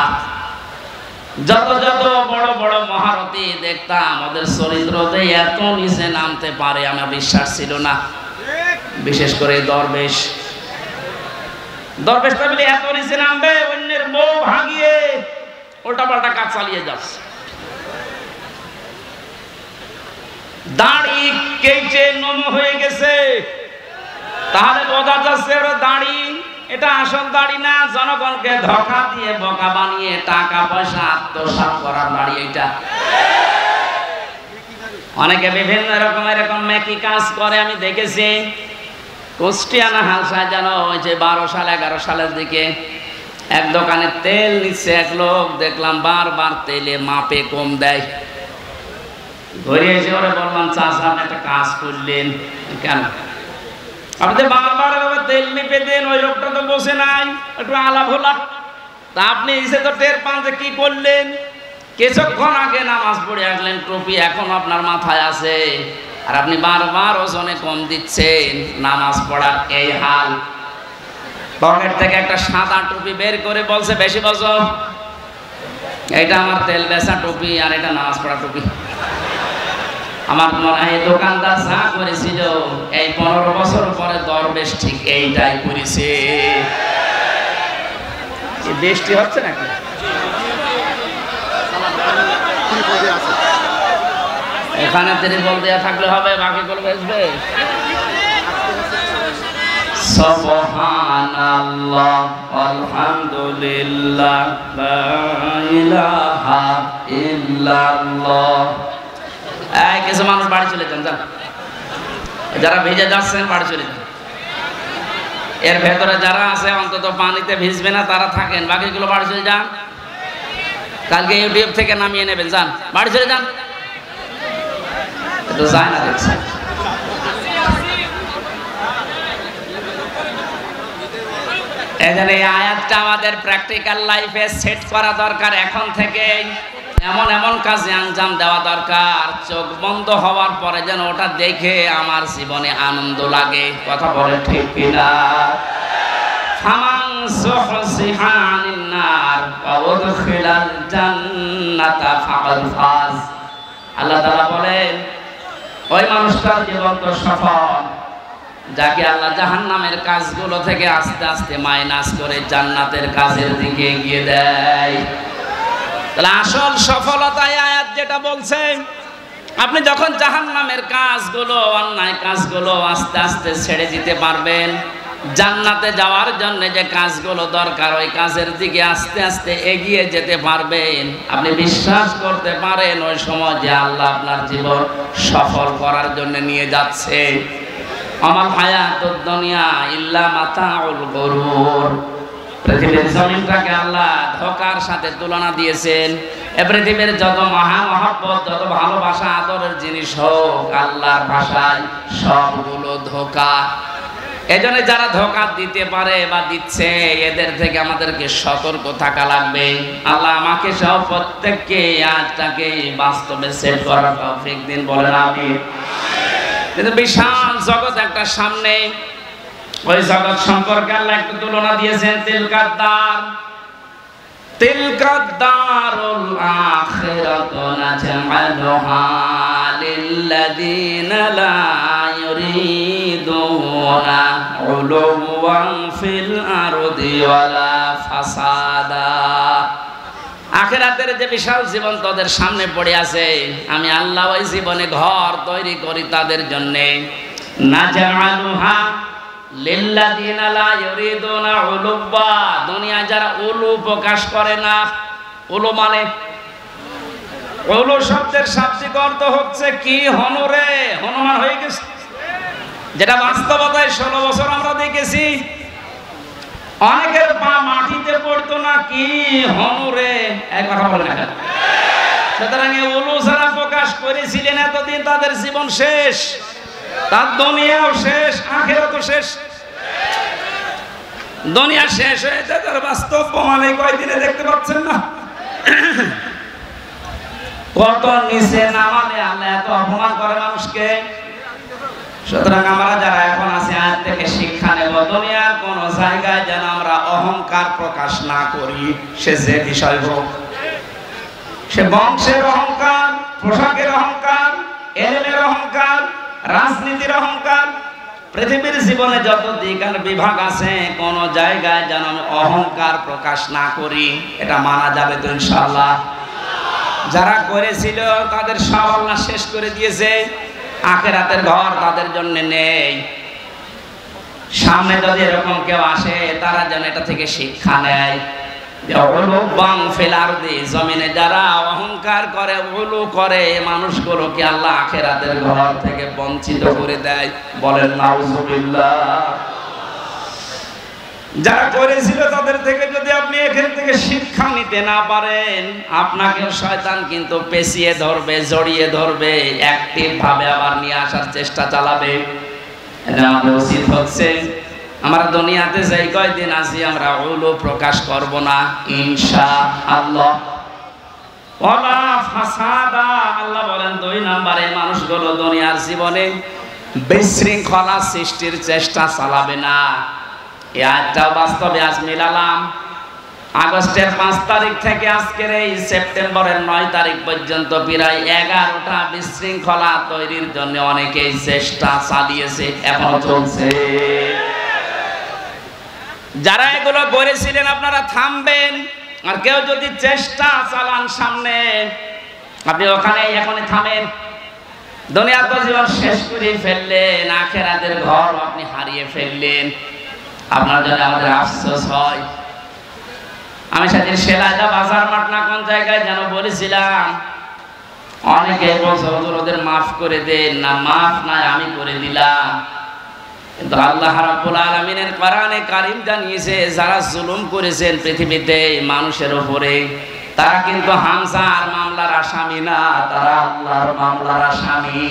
যত যত বড় বড় মহারথী দেখতাম, ওদের চরিত্রতে এত নিচে নামতে পারে আমার বিশ্বাস ছিল না। বিশেষ করে দরবেশ বলে এত নিচে নামবে, অন্যের বউ ভাগিয়ে উল্টা পাল্টা কাজ চালিয়ে যাচ্ছে। দাড়ি কেটে নম হয়ে গেছে, তাহলে বোঝা যাচ্ছে ওরা দাড়ি, এটা আসল দাড়ি না, জনগণকে ধোঁকা দিয়ে বোকা বানিয়ে টাকা পয়সা আত্মসাৎ করার দাড়ি এটা। অনেকে বিভিন্ন রকম এরকম মেকি কাজ করে আমি দেখেছি। কুষ্টিয়ানা হালসায় যেন ওই যে 12 সাল 11 সালের দিকে এক দোকানে তেল নিচ্ছে এক লোক, দেখলাম বারবার তেলে মাপে কম দেয়। ঘুরে এসে ওরা বললাম, চাচা আপনি একটা কাজ করলেন কেন? আপনি বারবার তেল মেপে দেন, ওই লোকটা তো বসে নাই, একটু আলাপ হলা। তা আপনি এসে তো টের পান যে কি করলেন। কিছুক্ষণ আগে নামাজ পড়ে আসলেন, টুপি এখন আপনার মাথায় আছে, আর আপনি বারবার ওজনে কম দিচ্ছেন। নামাজ পড়ার এই হাল। পকেট থেকে একটা সাদা টুপি বের করে বলছে, বেশি বছর এটা আমার তেল বেচা টুপি, আর এটা নামাজ পড়া টুপি। আমার মনে হয় দোকানদার যা করেছিল, এই 15 বছর পরে দরবেশ ঠিক এইটাই করেছে। বৃষ্টি হচ্ছে নাকি? এখানে তিনি বল দেওয়া থাকলে হবে, বাকিগুলো বেচবে। সুবহানাল্লাহ আলহামদুলিল্লাহ লা ইলাহা ইল্লাল্লাহ। এই কিছু মানুষ বাড়ি চলে যান, যারা ভিজে যাচ্ছেন বাড়ি চলে যান। এর ভেতরে যারা আছে অন্তত পানিতে ভিজবে না তারা থাকেন, বাকিগুলো বাড়ি চলে যান। কালকে ইউটিউব থেকে নামিয়ে নেবেন, যান বাড়ি চলে যান। তো যায় না দেখছেন। এজন্য এই আয়াতটা আমাদের প্র্যাকটিক্যাল লাইফে সেট করা দরকার। এখন থেকে এমন এমন কাজে আঞ্জাম দেওয়া দরকার, চোখ বন্ধ হওয়ার পরে যেন ওটা দেখে আমার জীবনে আনন্দ লাগে। কথা বলে ঠিক কিনা? ফামান যুহজিহা আনিন নার ওয়া উদখিলাল জান্নাতা ফাকাদ ফাজ। আল্লাহ তাআলা বলেন ওই মানুষটার জীবন তো সফল যাকে আল্লাহ জাহান্নামের কাজগুলো থেকে আস্তে আস্তে মাইনাস করে জান্নাতের কাজের দিকে এগিয়ে দেয়। তাহলে আসল সফলতা আয়াত যেটা বলছে, আপনি যখন জাহান্নামের কাজগুলো, অন্যায় কাজগুলো আস্তে আস্তে ছেড়ে দিতে পারবেন, জান্নাতে যাওয়ার জন্য যে কাজগুলো দরকার ওই কাজের দিকে আস্তে আস্তে এগিয়ে যেতে পারবেন, আপনি বিশ্বাস করতে পারেন ওই সময় যে আল্লাহ আপনার জীবন সফল করার জন্য নিয়ে যাচ্ছে। আমার হায়াতুদ দুনিয়া ইল্লা মাতাউল গুরুর। পৃথিবীর জমিনটাকে আল্লাহ ধোঁকার সাথে তুলনা দিয়েছেন। এ পৃথিবীর যত মহামহব্বত, যত ভালোবাসা আদরের জিনিস হোক, আল্লাহর ভাষায় সবগুলো ধোঁকা। এজন্য যারা ধোঁকা দিতে পারে বা দিচ্ছে, এদের থেকে আমাদেরকে সতর্ক থাকা লাগবে। আল্লাহ আমাকে সহ প্রত্যেককে আজটাকে বাস্তবে সেট করার তৌফিক দিন, বলেন আমিন। কিন্তু বিশাল জগৎ একটা সামনে, ওই জগৎ সম্পর্কে আল্লাহ একটু তুলনা দিয়েছেন। তিলকাদ দারুল আখিরাতু নাজআলুহা লিল্লাযীনা লা ইউরিদুনা উলুওয়ান ফিল আরদি ওয়ালা ফাসাদা। আখিরাতের যে বিশাল জীবন তাদের সামনে পড়ে আছে, আমি আল্লাহ ওই জীবনে ঘর তৈরি করি তাদের জন্য। নাজআলুহা লিল্লাযীনা লা ইউরিদুনা উলুওয়া, দুনিয়া যারা উলু প্রকাশ করে না। উলু মানে, উলু শব্দের শাব্দিক অর্থ হচ্ছে কি? হনুরে, হনুমান হয়ে গেছে। যেটা বাস্তবতায় 16 বছর আমরা দেখেছি, অনেকের পা মাটিতে পড়তো না, কি হনুরে, এক কথা বলে না। সুতরাং উলু যারা প্রকাশ করেছিলেন এতদিন তাদের জীবন শেষ, তার দুনিয়াও শেষ, আখিরাতও শেষ। দুনিয়া শেষ হয়ে যায়, তার বাস্তব প্রমাণ এই কয়দিনে দেখতে পাচ্ছেন না? কত নিচে নামালে আল্লাহ এত অপমান করে মানুষকে। সুতরাং আমরা যারা এখন আছি আজ থেকে শিক্ষা নেব, দুনিয়ার কোন জায়গায় যেন আমরা অহংকার প্রকাশ না করি। সে যে বিষয় হোক, সে বংশের অহংকার, পোশাকের অহংকার, এলেমের অহংকার, রাজনীতির অহংকার, পৃথিবীর জীবনে যত দিক আর বিভাগ আছে, কোন জায়গায় যেন আমি অহংকার প্রকাশ না করি। এটা মানা যাবে তো ইনশাআল্লাহ? যারা করেছিল তাদের সব আল্লাহ শেষ করে দিয়েছে। আখিরাতের ঘর তাদের জন্য নেই। সামনে যদি এরকম কেউ আসে, তারা যেন এটা থেকে শিক্ষা নেয়। জমিনে যারা অহংকার করে, উলু করে, মানুষগুলোকে আল্লাহ আখিরাতের ঘর থেকে বঞ্চিত করে দেয়। বলেন নাউজুবিল্লাহ। যারা করেছিল তাদের থেকে যদি আপনি এখান থেকে শিক্ষা নিতে না পারেন, আপনাকে শয়তান কিন্তু পেঁচিয়ে ধরবে, জড়িয়ে ধরবে, অ্যাক্টিভ ভাবে আবার নিয়ে আসার চেষ্টা চালাবে। এটা আমাদের উচিত হচ্ছে আমরা দুনিয়াতে যাই কয়দিন আছি, আমরা উলু প্রকাশ করব না ইনশাআল্লাহ। ওয়ালা ফাসাদা, আল্লাহ বলেন 2 নম্বরে মানুষগুলো দুনিয়ার জীবনে বিশৃঙ্খলা সৃষ্টির চেষ্টা চালাবে না। এই আয়াতটা বাস্তবে আজ মিলালাম। আগস্টের 5 তারিখ থেকে আজকের এই সেপ্টেম্বরের 9 তারিখ পর্যন্ত প্রায় 11টা বিশৃঙ্খলা তৈরির জন্য অনেকেই চেষ্টা চালিয়েছে, এখনো চলছে। যারা এগুলো করেছিলেন আপনারা থামবেন, আর কেউ যদি চেষ্টা চালান সামনে, আপনি ওখানে এখনই থামেন। দুনিয়ার জীবন শেষ করে ফেললেন, আখিরাতের ঘর আপনি হারিয়ে ফেললেন। আপনার জন্য আমাদের আফসোস হয়। আমি সেদিন সেলাইদা বাজার মাঠ না কোন জায়গায় যেন বলেছিলাম, অনেকে বলছে হুজুর ওদের মাফ করে দেন না, মাফ নাই আমি করে দিলাম। কিন্তু আল্লাহ রাব্বুল আলামিনের কোরআনে কারীম জানিয়েছে যারা জুলুম করেছেন পৃথিবীতে মানুষের উপরে, তারা কিন্তু হামজার মামলার আসামি না, তারা আল্লাহর মামলার আসামি।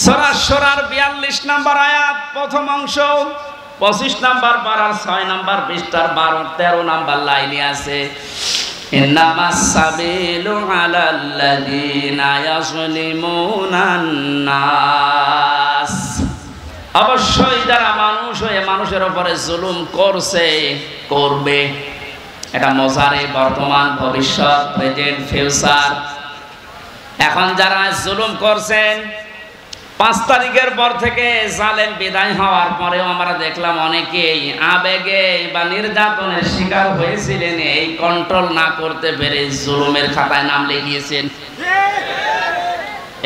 সূরা শুরার 42 নম্বর আয়াত প্রথম অংশ 25 নম্বর পারার 6 নম্বর পৃষ্ঠার 12-13 নম্বর লাইনে আছে, ইন্নামাস সাবিলু আলাল্লাযীনা ইয়াজলিমুনান নাস। অবশ্যই যারা মানুষ হয়ে মানুষের উপরে জুলুম করছে, করবে, এটা মোজারে, বর্তমান, ভবিষ্যৎ, প্রেজেন্ট, ফিউচার। এখন যারা জুলুম করছেন, 5 তারিখের পর থেকে জালেম বিদায় হওয়ার পরেও আমরা দেখলাম অনেকেই আবেগে বা নির্যাতনের শিকার হয়েছিলেন, এই কন্ট্রোল না করতে পেরে জুলুমের খাতায় নাম লিখিয়েছেন।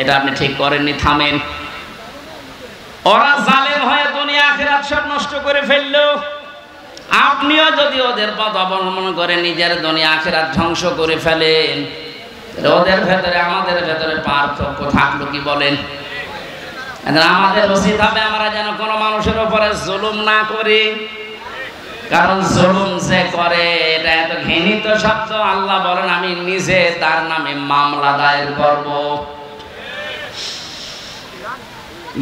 এটা আপনি ঠিক করেননি, থামেন। ওরা জালেম হয়ে দুনিয়া আখিরাত সব নষ্ট করে ফেললো, আপনিও যদি ওদের পথ অবলম্বন করে নিজের দুনিয়া আখিরাত ধ্বংস করে ফেলেন, ওদের ভেতরে আমাদের ভেতরে পার্থক্য থাকলো কি বলেন? আমাদের উচিত হবে আমরা যেন কোনো মানুষের উপরে জুলুম না করি, কারণ জুলুম যে করে এটা এত ঘৃণিত শব্দ। আল্লাহ বলেন আমি নিজে তার নামে মামলা দায়ের করব।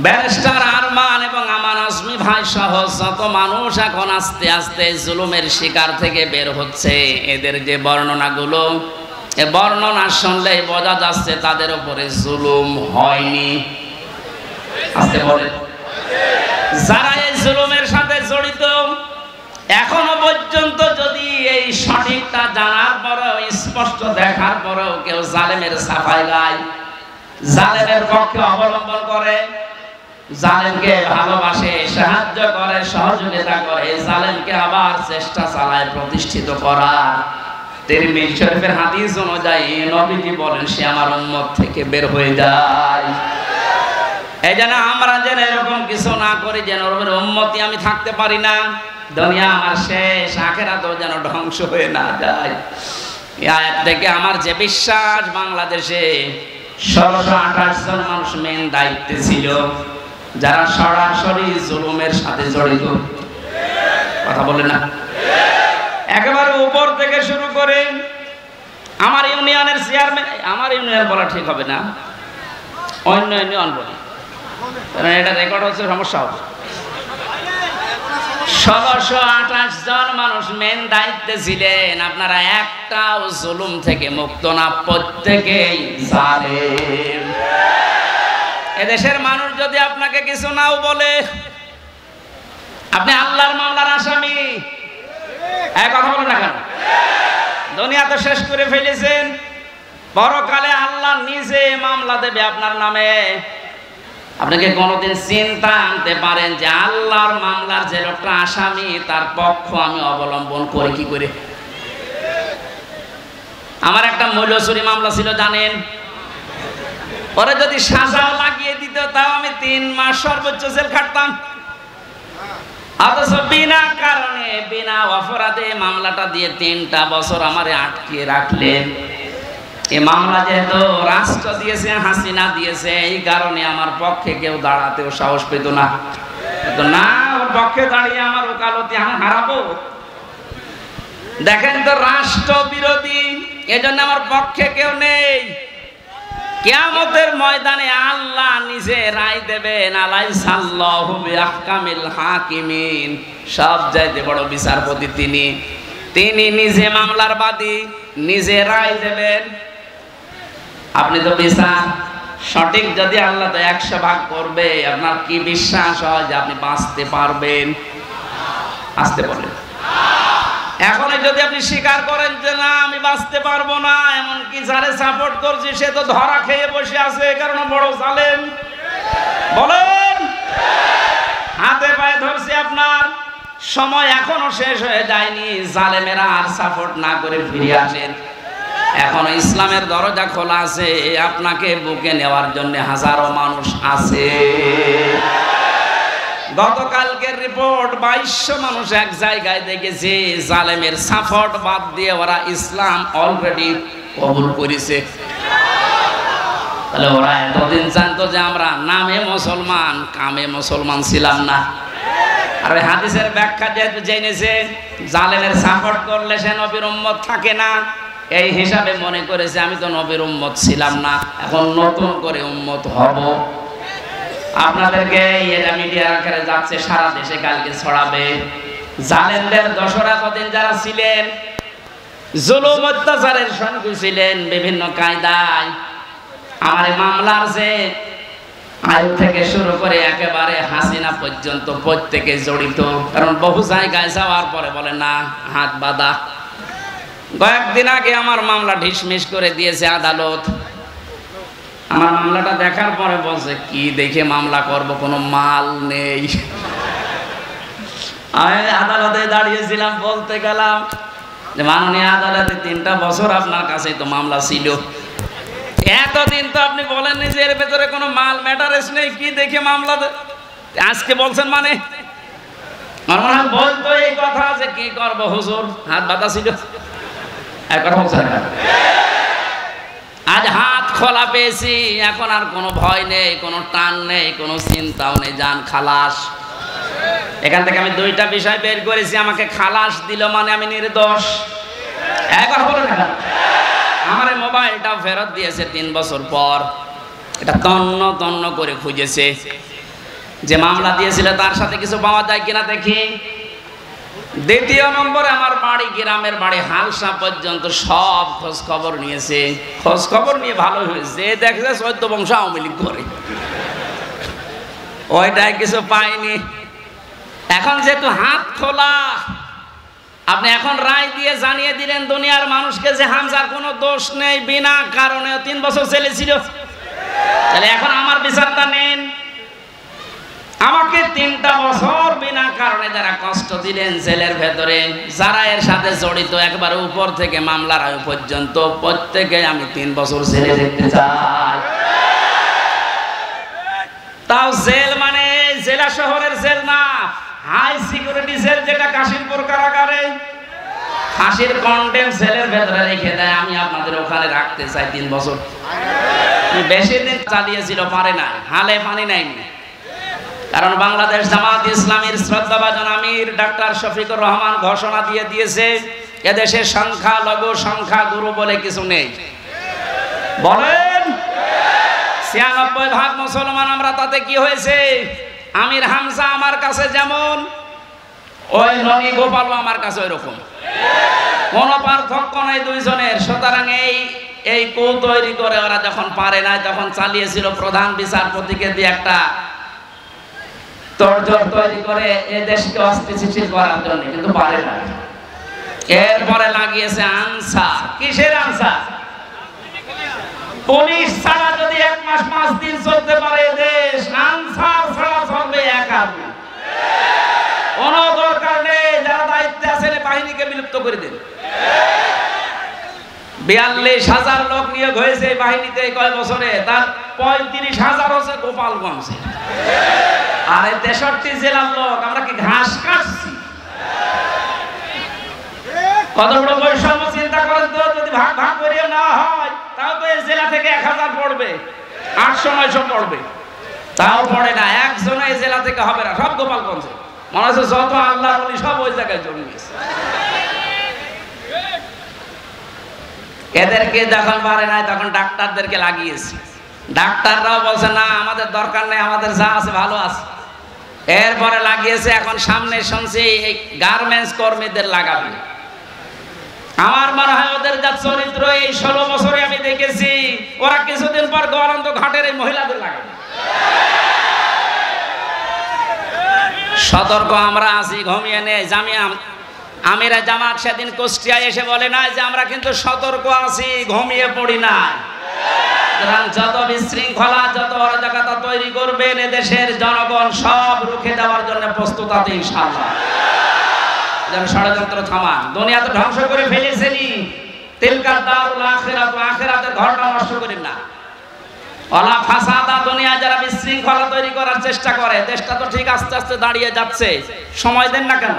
ব্যারিস্টার আরমান এবং আমান আজমি ভাই সহ যত মানুষ এখন আস্তে আস্তে জুলুমের শিকার থেকে বের হচ্ছে, এদের যে বর্ণনাগুলো, এ বর্ণনা শুনলেই বোঝা যাচ্ছে তাদের উপরে জুলুম হয়নি। আসতে বলেন, যারা এই জুলুমের সাথে জড়িত এখনো পর্যন্ত যদি এই সঠিকটা জানার পরেও, স্পষ্ট দেখার পরেও কেউ জালেমের সাফাই গায়, জালেমের পক্ষে অবলম্বন করে, জালেমকে ভালোবাসে, সাহায্য করে, সহযোগিতা করে, জালেমকে আবার চেষ্টা চালায় প্রতিষ্ঠিত করার, তিরমিজি শরীফের হাদিস অনুযায়ী নবীজি বলেন সে আমার উম্মত থেকে বের হয়ে যায়। এই জন্য আমরা যেন এরকম কিছু না করি, যেন ওর উম্মতি আমি থাকতে পারি না, দুনিয়া আমার শেষ, আখিরাতও যেন ধ্বংস হয়ে না যায়। এই আয়াত থেকে আমার যে বিশ্বাস, বাংলাদেশে 1628 জন মানুষ মেন দায়িত্বে ছিল যারা সরাসরি জুলুমের সাথে জড়িত। কথা বলে না? একেবারে উপর থেকে শুরু করে আমার ইউনিয়নের চেয়ারম্যান, আমার ইউনিয়ন বলা ঠিক হবে না, অন্য ইউনিয়ন বলি, কারণ এটা রেকর্ড হচ্ছে, সমস্যা হবে। 1628 জন মানুষ মেন দায়িত্বে ছিলেন। আপনারা একটাও জুলুম থেকে মুক্ত না, প্রত্যেকেই জালেম। এদেশের মানুষ যদি আপনাকে কিছু নাও বলে, আপনি আল্লাহর মামলার আসামি। এক কথা বলেন না কেন? দুনিয়া তো শেষ করে ফেলেছেন, পরকালে আল্লাহ নিজে মামলা দেবে আপনার নামে। আপনাকে কোনোদিন চিন্তা আনতে পারেন যে আল্লাহর মামলার যে লোকটা আসামি তার পক্ষ আমি অবলম্বন করি কি করে? আমার একটা মূল্যচুরি মামলা ছিল জানেন, পরে যদি সাজাও লাগিয়ে দিত তাও আমি 3 মাস সর্বোচ্চ জেল খাটতাম। অথচ বিনা কারণে বিনা অপরাধে মামলাটা দিয়ে 3টা বছর আমারে আটকে রাখলেন। এই মামলা যেহেতু রাষ্ট্র দিয়েছে, হাসিনা দিয়েছে, এই কারণে আমার পক্ষে কেউ দাঁড়াতেও সাহস পেত না। না, ওর পক্ষে দাঁড়িয়ে আমার ওকালতি আমি হারাবো। দেখেন তো, রাষ্ট্র বিরোধী, এজন্য আমার পক্ষে কেউ নেই। কিয়ামতের ময়দানে আল্লাহ নিজে রায় দেবেন, আলাইসাল্লাহু বিআহকামিল হাকিমিন, সব চাইতে বড় বিচারপতি তিনি। তিনি নিজে মামলার বাদী, নিজে রায় দেবেন। আপনি তো বিচার সঠিক যদি আল্লাহ তো 100 ভাগ করবে, আপনার কি বিশ্বাস হয় যে আপনি বাঁচতে পারবেন? আসতে বলেন। এখন যদি আপনি স্বীকার করেন যে না আমি বাঁচতে পারবো না, এমনকি যারে সাপোর্ট করছি সে তো ধরা খেয়ে বসে আছে, কারণ বড় জালেম, বলেন হাতে পায়ে ধরছি, আপনার সময় এখনো শেষ হয়ে যায়নি। জালেমেরা আর সাপোর্ট না করে ফিরে আসেন। এখনো ইসলামের দরজা খোলা আছে, আপনাকে বুকে নেওয়ার জন্য হাজারো মানুষ আছে। গতকালকের রিপোর্ট 2200 মানুষ এক জায়গায় দেখেছে জালেমের সাপোর্ট বাদ দিয়ে ওরা ইসলাম অলরেডি কবুল করেছে। তাহলে ওরা এতদিন জানতো যে আমরা নামে মুসলমান কামে মুসলমান ছিলাম না। আর ওই হাদিসের ব্যাখ্যা যেহেতু জেনেছে জালেমের সাপোর্ট করলে সে নবীর উম্মত থাকে না, এই হিসাবে মনে করেছে আমি তো নবীর উম্মত ছিলাম না, এখন নতুন করে উম্মত হব। আপনাদেরকে এটা মিডিয়ার আকারে যাচ্ছে, সারা দেশে কালকে ছড়াবে। জালেমদের দোসর এতদিন যারা ছিলেন, জুলুম অত্যাচারের সঙ্গে ছিলেন বিভিন্ন কায়দায়, আমার মামলার যে আয়ু থেকে শুরু করে একেবারে হাসিনা পর্যন্ত প্রত্যেকে জড়িত। কারণ বহু জায়গায় যাওয়ার পরে বলে না হাত বাঁধা। কয়েকদিন আগে আমার মামলা ঢিসমিস করে দিয়েছে আদালত। আমার মামলাটা দেখার পরে বলছে কি দেখে মামলা করব, কোনো মাল নেই। আমি আদালতে দাঁড়িয়েছিলাম, বলতে গেলাম যে মাননীয় আদালতে 3টা বছর আপনার কাছে তো মামলা ছিল, এতদিন তো আপনি বলেননি যে এর ভেতরে কোনো মাল ম্যাটারেস নেই, কি দেখে মামলা আজকে বলছেন? মানে আমার মনে হয় বলতো এই কথা যে কি করবো হুজুর, হাত বাঁধা ছিল। আজ হাত খোলা পেয়েছি, এখন আর কোনো ভয় নেই, কোনো টান নেই, কোনো চিন্তাও নেই, যান খালাস। এখান থেকে আমি 2টা বিষয় বের করেছি। আমাকে খালাস দিল মানে আমি নির্দোষ। একবার বলো না, আমার এই মোবাইলটাও ফেরত দিয়েছে 3 বছর পর। এটা তন্ন তন্ন করে খুঁজেছে যে মামলা দিয়েছিল তার সাথে কিছু পাওয়া যায় কিনা দেখি। দ্বিতীয় নম্বরে আমার বাড়ি, গ্রামের বাড়ি হালসা পর্যন্ত সব খোঁজ খবর নিয়েছে। খোঁজ খবর নিয়ে ভালো হয়েছে, দেখছে 14 বংশ আওয়ামী লীগ করে, ওইটাই কিছু পাইনি। এখন যেহেতু হাত খোলা, আপনি এখন রায় দিয়ে জানিয়ে দিলেন দুনিয়ার মানুষকে যে হামজার কোনো দোষ নেই, বিনা কারণে 3 বছর জেলে ছিল। তাহলে এখন আমার বিচারটা নেন। আমাকে 3টা বছর বিনা কারণে যারা কষ্ট দিলেন জেলের ভেতরে, যারা এর সাথে জড়িত একবারে উপর থেকে মামলার আয়ু পর্যন্ত, প্রত্যেকে আমি 3 বছর জেলে দেখতে চাই। তাও জেল মানে জেলা শহরের জেল না, হাই সিকিউরিটি জেল, যেটা কাশিমপুর কারাগারে ফাঁসির কন্ডেম সেলের ভেতরে রেখে দেয়। আমি আপনাদের ওখানে রাখতে চাই 3 বছর। বেশি দিন চালিয়েছিল, পারে না, হালে পানি নেয়নি। কারণ বাংলাদেশ জামাত ইসলামীর শ্রদ্ধাভাজন আমির ডাক্তার শফিকুর রহমান ঘোষণা দিয়ে দিয়েছে এদেশে সংখ্যালঘু সংখ্যাগুরু বলে কিছু নেই। বলেন 96% মুসলমান আমরা, তাতে কি হয়েছে? আমির হামজা আমার কাছে যেমন, ওই রনি গোপালও আমার কাছে ওই রকম, কোনো পার্থক্য নাই দুইজনের। সুতরাং এই কু তৈরি করে ওরা যখন পারে না, তখন চালিয়েছিল প্রধান বিচারপতিকে দিয়ে একটা তোড়জোড় তৈরি করে এই দেশকে অস্থিতিশীল করার জন্য, কিন্তু পারে না। এরপরে লাগিয়েছে আনসার। কিসের আনসার? পুলিশ ছাড়া যদি 1 মাস 5 দিন চলতে পারে দেশ, আনসার ছাড়া চলবে একা। কোনো দরকার নেই, যারা দায়িত্বে আছেন বাহিনীকে বিলুপ্ত করে দিন। 42,000 লোক নিয়োগ হয়েছে এই বাহিনীতে কয় বছরে, তার 35,000 হচ্ছে গোপালগঞ্জে। আর এই 63 জেলার লোক, আমরা কি ঘাস কাটছি? কত বড় বৈষম্য চিন্তা করেন তো। যদি ভাগ ভাগ করে না হয় তাও তো এই জেলা থেকে 1000 পড়বে, 800-900 পড়বে, তাও পড়ে না। একজন এই জেলা থেকে হবে না, সব গোপালগঞ্জে। মনে হচ্ছে যত আল্লাহ বলি সব ওই জায়গায় জন্মেছে। এদেরকে যখন পারে নাই তখন ডাক্তারদেরকে লাগিয়েছে। ডাক্তাররাও বলছে না আমাদের দরকার নেই, আমাদের যা আছে ভালো আছে। এরপরে লাগিয়েছে, এখন সামনে শুনছি এই গার্মেন্টস কর্মীদের লাগাবে। আমার মনে হয় ওদের যা চরিত্র, এই 16 বছরে আমি দেখেছি, ওরা কিছুদিন পর গোয়ালন্দ ঘাটের এই মহিলাদের লাগাবে। সতর্ক আমরা আছি, ঘুমিয়ে নেই। আমিরা জামাত সেদিন কুষ্টিয়ায় এসে বলে না যে আমরা কিন্তু সতর্ক আছি, ঘুমিয়ে পড়ি না। যত বিশৃঙ্খলা, যত অরাজকতা তৈরি করবেন এদেশের জনগণ সব রুখে দেওয়ার জন্য প্রস্তুত আছে ইনশাআল্লাহ। যেন ষড়যন্ত্র থামান। দুনিয়া তো ধ্বংস করে ফেলেছেনি, তিলকা দারুল আখিরাত, আখিরাতের ঘরটা নষ্ট করেন না। ওয়ালা ফাসাদা দুনিয়া যারা বিশৃঙ্খলা তৈরি করার চেষ্টা করে, দেশটা তো ঠিক আস্তে আস্তে দাঁড়িয়ে যাচ্ছে, সময় দেন না কেন?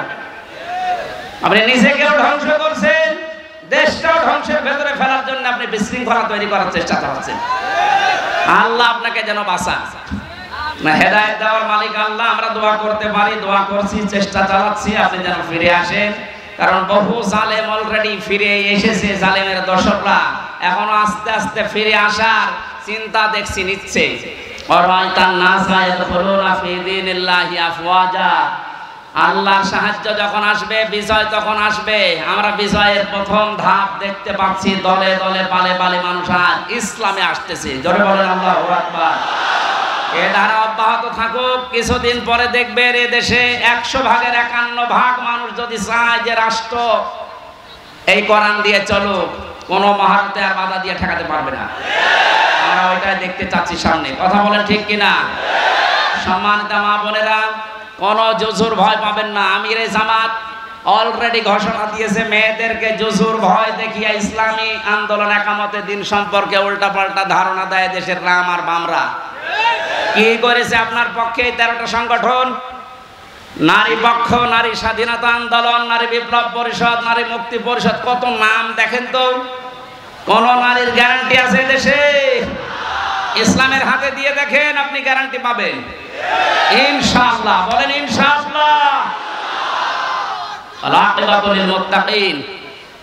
আপনি নিজেকেও ধ্বংস করছেন, দেশটাও ধ্বংসের ভেতরে ফেলার জন্য আপনি বিশৃঙ্খলা তৈরি করার চেষ্টা চালাচ্ছেন। আল্লাহ আপনাকে যেন বাঁচান। না, হেদায়েত দেওয়ার মালিক আল্লাহ। আমরা দোয়া করতে পারি, দোয়া করছি, চেষ্টা চালাচ্ছি, আপনি যেন ফিরে আসেন। কারণ বহু জালেম অলরেডি ফিরে এসেছে, জালেমের দর্শকরা এখনো আস্তে আস্তে ফিরে আসার চিন্তা দেখছি নিচ্ছে। আল্লাহর সাহায্য যখন আসবে, বিজয় তখন আসবে। আমরা বিজয়ের প্রথম ধাপ দেখতে পাচ্ছি, দলে দলে পালে পালে মানুষ আজ ইসলামে আসতেছে। জোরে বলেন আল্লাহু আকবার। এ ধারা অব্যাহত থাকুক। কিছুদিন পরে দেখবেন এ দেশে 100 ভাগের 51 ভাগ মানুষ যদি চায় যে রাষ্ট্র এই কোরআন দিয়ে চলুক, কোনো মহারতে আর বাধা দিয়ে ঠেকাতে পারবে না। আমরা ওইটাই দেখতে চাচ্ছি সামনে। কথা বলেন ঠিক কিনা? সম্মানিত মা বোনেরা, কোনো জুজুর ভয় পাবেন না। আমিরে জামাত অলরেডি ঘোষণা দিয়েছে, মেয়েদেরকে জুজুর ভয় দেখিয়ে ইসলামী আন্দোলন একামতে দিন সম্পর্কে উল্টাপাল্টা ধারণা দেয় দেশের রাম আর বামরা। কি করেছে আপনার পক্ষে 13টা সংগঠন? নারী পক্ষ, নারী স্বাধীনতা আন্দোলন, নারী বিপ্লব পরিষদ, নারী মুক্তি পরিষদ, কত নাম দেখেন তো। কোন নারীর গ্যারান্টি আছে দেশে? ইসলামের হাতে দিয়ে দেখেন, আপনি গ্যারান্টি পাবেন ইনশাআল্লাহ। বলেন ইনশাআল্লাহ। আল-আকিবাতুল মুত্তাকিন,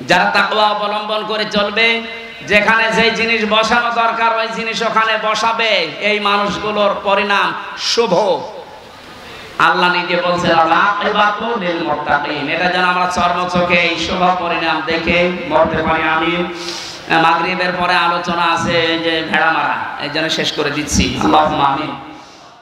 যারা তাকওয়া অবলম্বন করে চলবে, যেখানে যেই জিনিস বসানো দরকার ওই জিনিস ওখানে বসাবে, এই মানুষগুলোর পরিণাম শুভ। আল্লাহ নিজে বলছেন আল-আকিবাতুল মুত্তাকিন। এটা যেন আমরা চর্মচোখে এই শুভ পরিণাম দেখে মরতে পারি। আমিন। মাগরিবের পরে আলোচনা আছে যে ভেড়া মারা, এই জন্য শেষ করে দিচ্ছি। আল্লাহুম্মা আমিন।